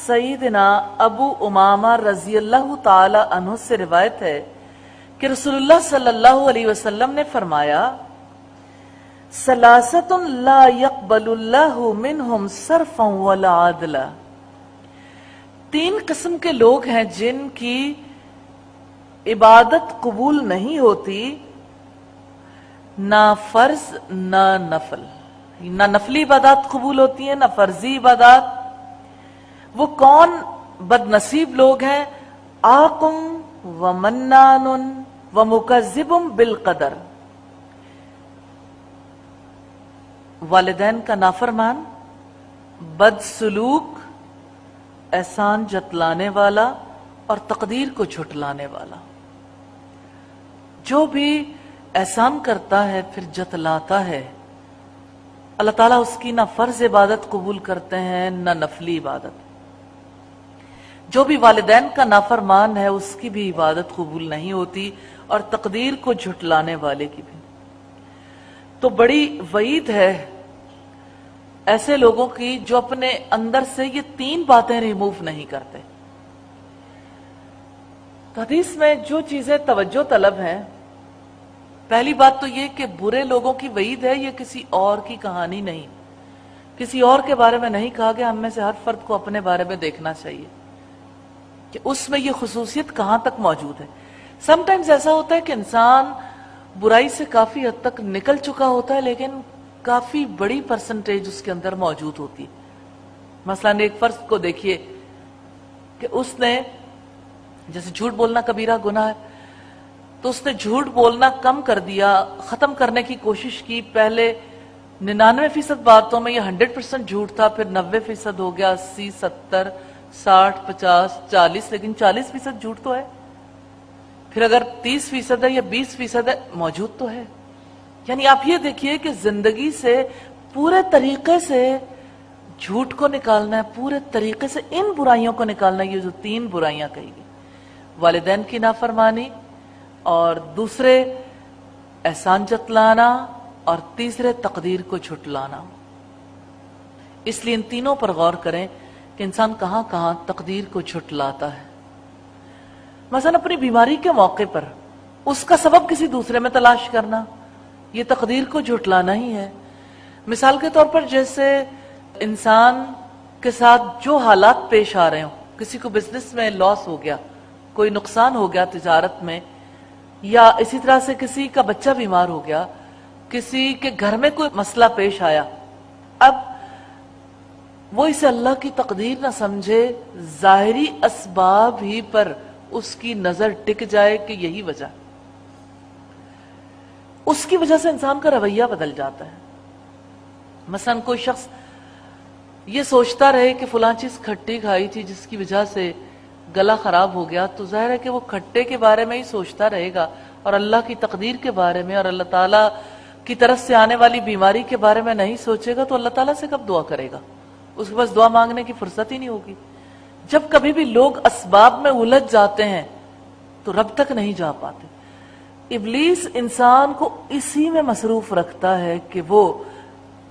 سیدنا ابو امامہ رضی اللہ تعالی عنہ سے روایت ہے کہ رسول اللہ صلی اللہ علیہ وسلم نے فرمایا ثلاثۃ لا يقبل اللہ منہم صرفا ولا عدلا، 3 قسم کے لوگ ہیں جن کی عبادت قبول نہیں ہوتی، نہ فرض نہ نفل، نہ نفلی عبادات قبول ہوتی ہیں نہ فرضی عبادات۔ وہ کون بد نصیب لوگ ہیں؟ آقم ومنان ومکذب بالقدر، والدین کا نافرمان، بد سلوک، احسان جتلانے والا اور تقدیر کو جھٹلانے والا۔ جو بھی احسان کرتا ہے پھر جتلاتا ہے، اللہ تعالیٰ اس کی نہ فرض عبادت قبول کرتے ہیں نہ نفلی عبادت۔ جو بھی والدین کا نافرمان ہے اس کی بھی عبادت قبول نہیں ہوتی، اور تقدیر کو جھٹلانے والے کی بھی۔ تو بڑی وعید ہے ایسے لوگوں کی جو اپنے اندر سے یہ 3 باتیں ریموو نہیں کرتے۔ حدیث میں جو چیزیں توجہ طلب ہیں، پہلی بات تو یہ کہ برے لوگوں کی وعید ہے، یہ کسی اور کی کہانی نہیں، کسی اور کے بارے میں نہیں کہا گیا۔ ہم میں سے ہر فرد کو اپنے بارے میں دیکھنا چاہیے کہ اس میں یہ خصوصیت کہاں تک موجود ہے۔ سم ٹائمز ایسا ہوتا ہے کہ انسان برائی سے کافی حد تک نکل چکا ہوتا ہے، لیکن کافی بڑی پرسنٹیج اس کے اندر موجود ہوتی ہے۔ مثلا ایک فرد کو دیکھیے کہ اس نے جیسے جھوٹ بولنا کبیرہ گناہ ہے، تو اس نے جھوٹ بولنا کم کر دیا، ختم کرنے کی کوشش کی۔ پہلے 99% باتوں میں یہ 100% جھوٹ تھا، پھر 90% ہو گیا، 80، 70، 60، 50، 40، لیکن 40% جھوٹ تو ہے۔ پھر اگر 30% ہے یا 20% ہے، موجود تو ہے۔ یعنی آپ یہ دیکھیے کہ زندگی سے پورے طریقے سے جھوٹ کو نکالنا ہے، پورے طریقے سے ان برائیوں کو نکالنا ہے۔ یہ جو 3 برائیاں کہی گئی، والدین کی نافرمانی، اور دوسرے احسان جتلانا، اور تیسرے تقدیر کو جھٹلانا۔ اس لیے ان تینوں پر غور کریں کہ انسان کہاں کہاں تقدیر کو جھٹلاتا ہے۔ مثلا اپنی بیماری کے موقع پر اس کا سبب کسی دوسرے میں تلاش کرنا، یہ تقدیر کو جھٹلانا ہی ہے۔ مثال کے طور پر جیسے انسان کے ساتھ جو حالات پیش آ رہے ہوں، کسی کو بزنس میں لاس ہو گیا، کوئی نقصان ہو گیا تجارت میں، یا اسی طرح سے کسی کا بچہ بیمار ہو گیا، کسی کے گھر میں کوئی مسئلہ پیش آیا، اب وہ اسے اللہ کی تقدیر نہ سمجھے، ظاہری اسباب ہی پر اس کی نظر ٹک جائے کہ یہی وجہ، اس کی وجہ سے انسان کا رویہ بدل جاتا ہے۔ مثلا کوئی شخص یہ سوچتا رہے کہ فلاں چیز کھٹی کھائی تھی جس کی وجہ سے گلا خراب ہو گیا، تو ظاہر ہے کہ وہ کھٹے کے بارے میں ہی سوچتا رہے گا، اور اللہ کی تقدیر کے بارے میں اور اللہ تعالیٰ کی طرف سے آنے والی بیماری کے بارے میں نہیں سوچے گا، تو اللہ تعالیٰ سے کب دعا کرے گا؟ اس کے پاس دعا مانگنے کی فرصت ہی نہیں ہوگی۔ جب کبھی بھی لوگ اسباب میں الجھ جاتے ہیں تو رب تک نہیں جا پاتے۔ ابلیس انسان کو اسی میں مصروف رکھتا ہے کہ وہ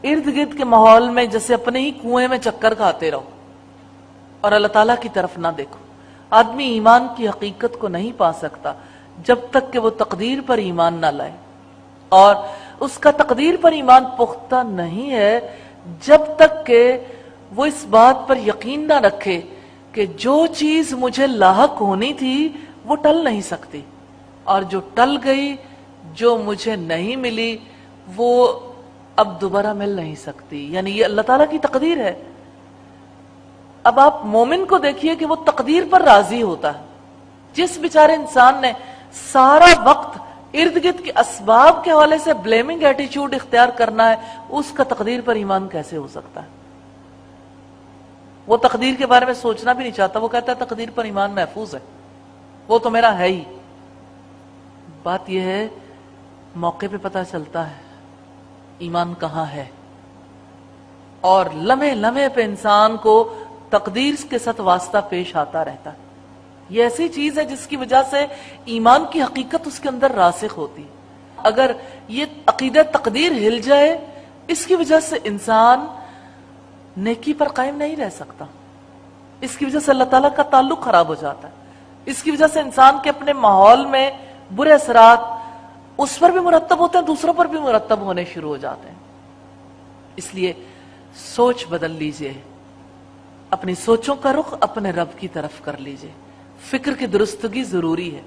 ارد گرد کے ماحول میں جیسے اپنے ہی کنویں میں چکر کھاتے رہو اور اللہ تعالیٰ کی طرف نہ دیکھو۔ آدمی ایمان کی حقیقت کو نہیں پا سکتا جب تک کہ وہ تقدیر پر ایمان نہ لائے، اور اس کا تقدیر پر ایمان پختہ نہیں ہے جب تک کہ وہ اس بات پر یقین نہ رکھے کہ جو چیز مجھے لاحق ہونی تھی وہ ٹل نہیں سکتی، اور جو ٹل گئی، جو مجھے نہیں ملی، وہ اب دوبارہ مل نہیں سکتی۔ یعنی یہ اللہ تعالیٰ کی تقدیر ہے۔ اب آپ مومن کو دیکھیے کہ وہ تقدیر پر راضی ہوتا ہے۔ جس بیچارے انسان نے سارا وقت ارد گرد کے اسباب کے حوالے سے بلیمنگ ایٹیچیوڈ اختیار کرنا ہے، اس کا تقدیر پر ایمان کیسے ہو سکتا ہے؟ وہ تقدیر کے بارے میں سوچنا بھی نہیں چاہتا، وہ کہتا ہے تقدیر پر ایمان محفوظ ہے، وہ تو میرا ہے ہی۔ بات یہ ہے موقع پہ پتہ چلتا ہے ایمان کہاں ہے، اور لمحے لمحے پہ انسان کو تقدیر کے ساتھ واسطہ پیش آتا رہتا ہے۔ یہ ایسی چیز ہے جس کی وجہ سے ایمان کی حقیقت اس کے اندر راسخ ہوتی ہے۔ اگر یہ عقیدہ تقدیر ہل جائے، اس کی وجہ سے انسان نیکی پر قائم نہیں رہ سکتا۔ اس کی وجہ سے اللہ تعالیٰ کا تعلق خراب ہو جاتا ہے، اس کی وجہ سے انسان کے اپنے ماحول میں برے اثرات اس پر بھی مرتب ہوتے ہیں، دوسروں پر بھی مرتب ہونے شروع ہو جاتے ہیں۔ اس لیے سوچ بدل لیجئے، اپنی سوچوں کا رخ اپنے رب کی طرف کر لیجئے۔ فکر کی درستگی ضروری ہے،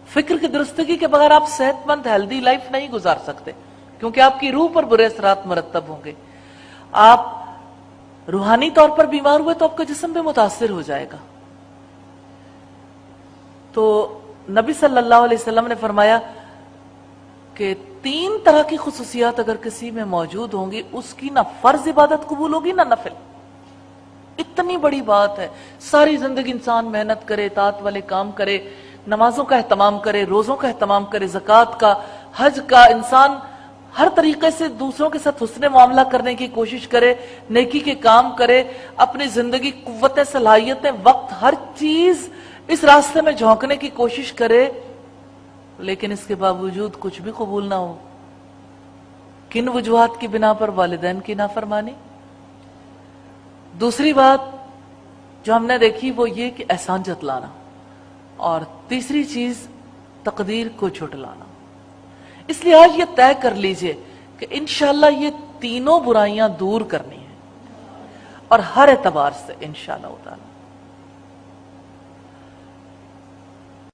فکر کی درستگی کے بغیر آپ صحت مند ہیلدی لائف نہیں گزار سکتے، کیونکہ آپ کی روح پر برے اثرات مرتب ہوں گے۔ آپ روحانی طور پر بیمار ہوئے تو آپ کا جسم بھی متاثر ہو جائے گا۔ تو نبی صلی اللہ علیہ وسلم نے فرمایا کہ 3 طرح کی خصوصیات اگر کسی میں موجود ہوں گی، اس کی نہ فرض عبادت قبول ہوگی نہ نفل۔ اتنی بڑی بات ہے، ساری زندگی انسان محنت کرے، اطاعت والے کام کرے، نمازوں کا اہتمام کرے، روزوں کا اہتمام کرے، زکوٰۃ کا، حج کا، انسان ہر طریقے سے دوسروں کے ساتھ حسن معاملہ کرنے کی کوشش کرے، نیکی کے کام کرے، اپنی زندگی، قوتیں، صلاحیتیں، وقت، ہر چیز اس راستے میں جھونکنے کی کوشش کرے، لیکن اس کے باوجود کچھ بھی قبول نہ ہو۔ کن وجوہات کی بنا پر؟ والدین کی نافرمانی۔ دوسری بات جو ہم نے دیکھی وہ یہ کہ احسان جتلانا، اور تیسری چیز تقدیر کو جھٹلانا۔ اس لیے آج یہ طے کر لیجئے کہ انشاءاللہ یہ تینوں برائیاں دور کرنی ہیں، اور ہر اعتبار سے انشاءاللہ تعالی۔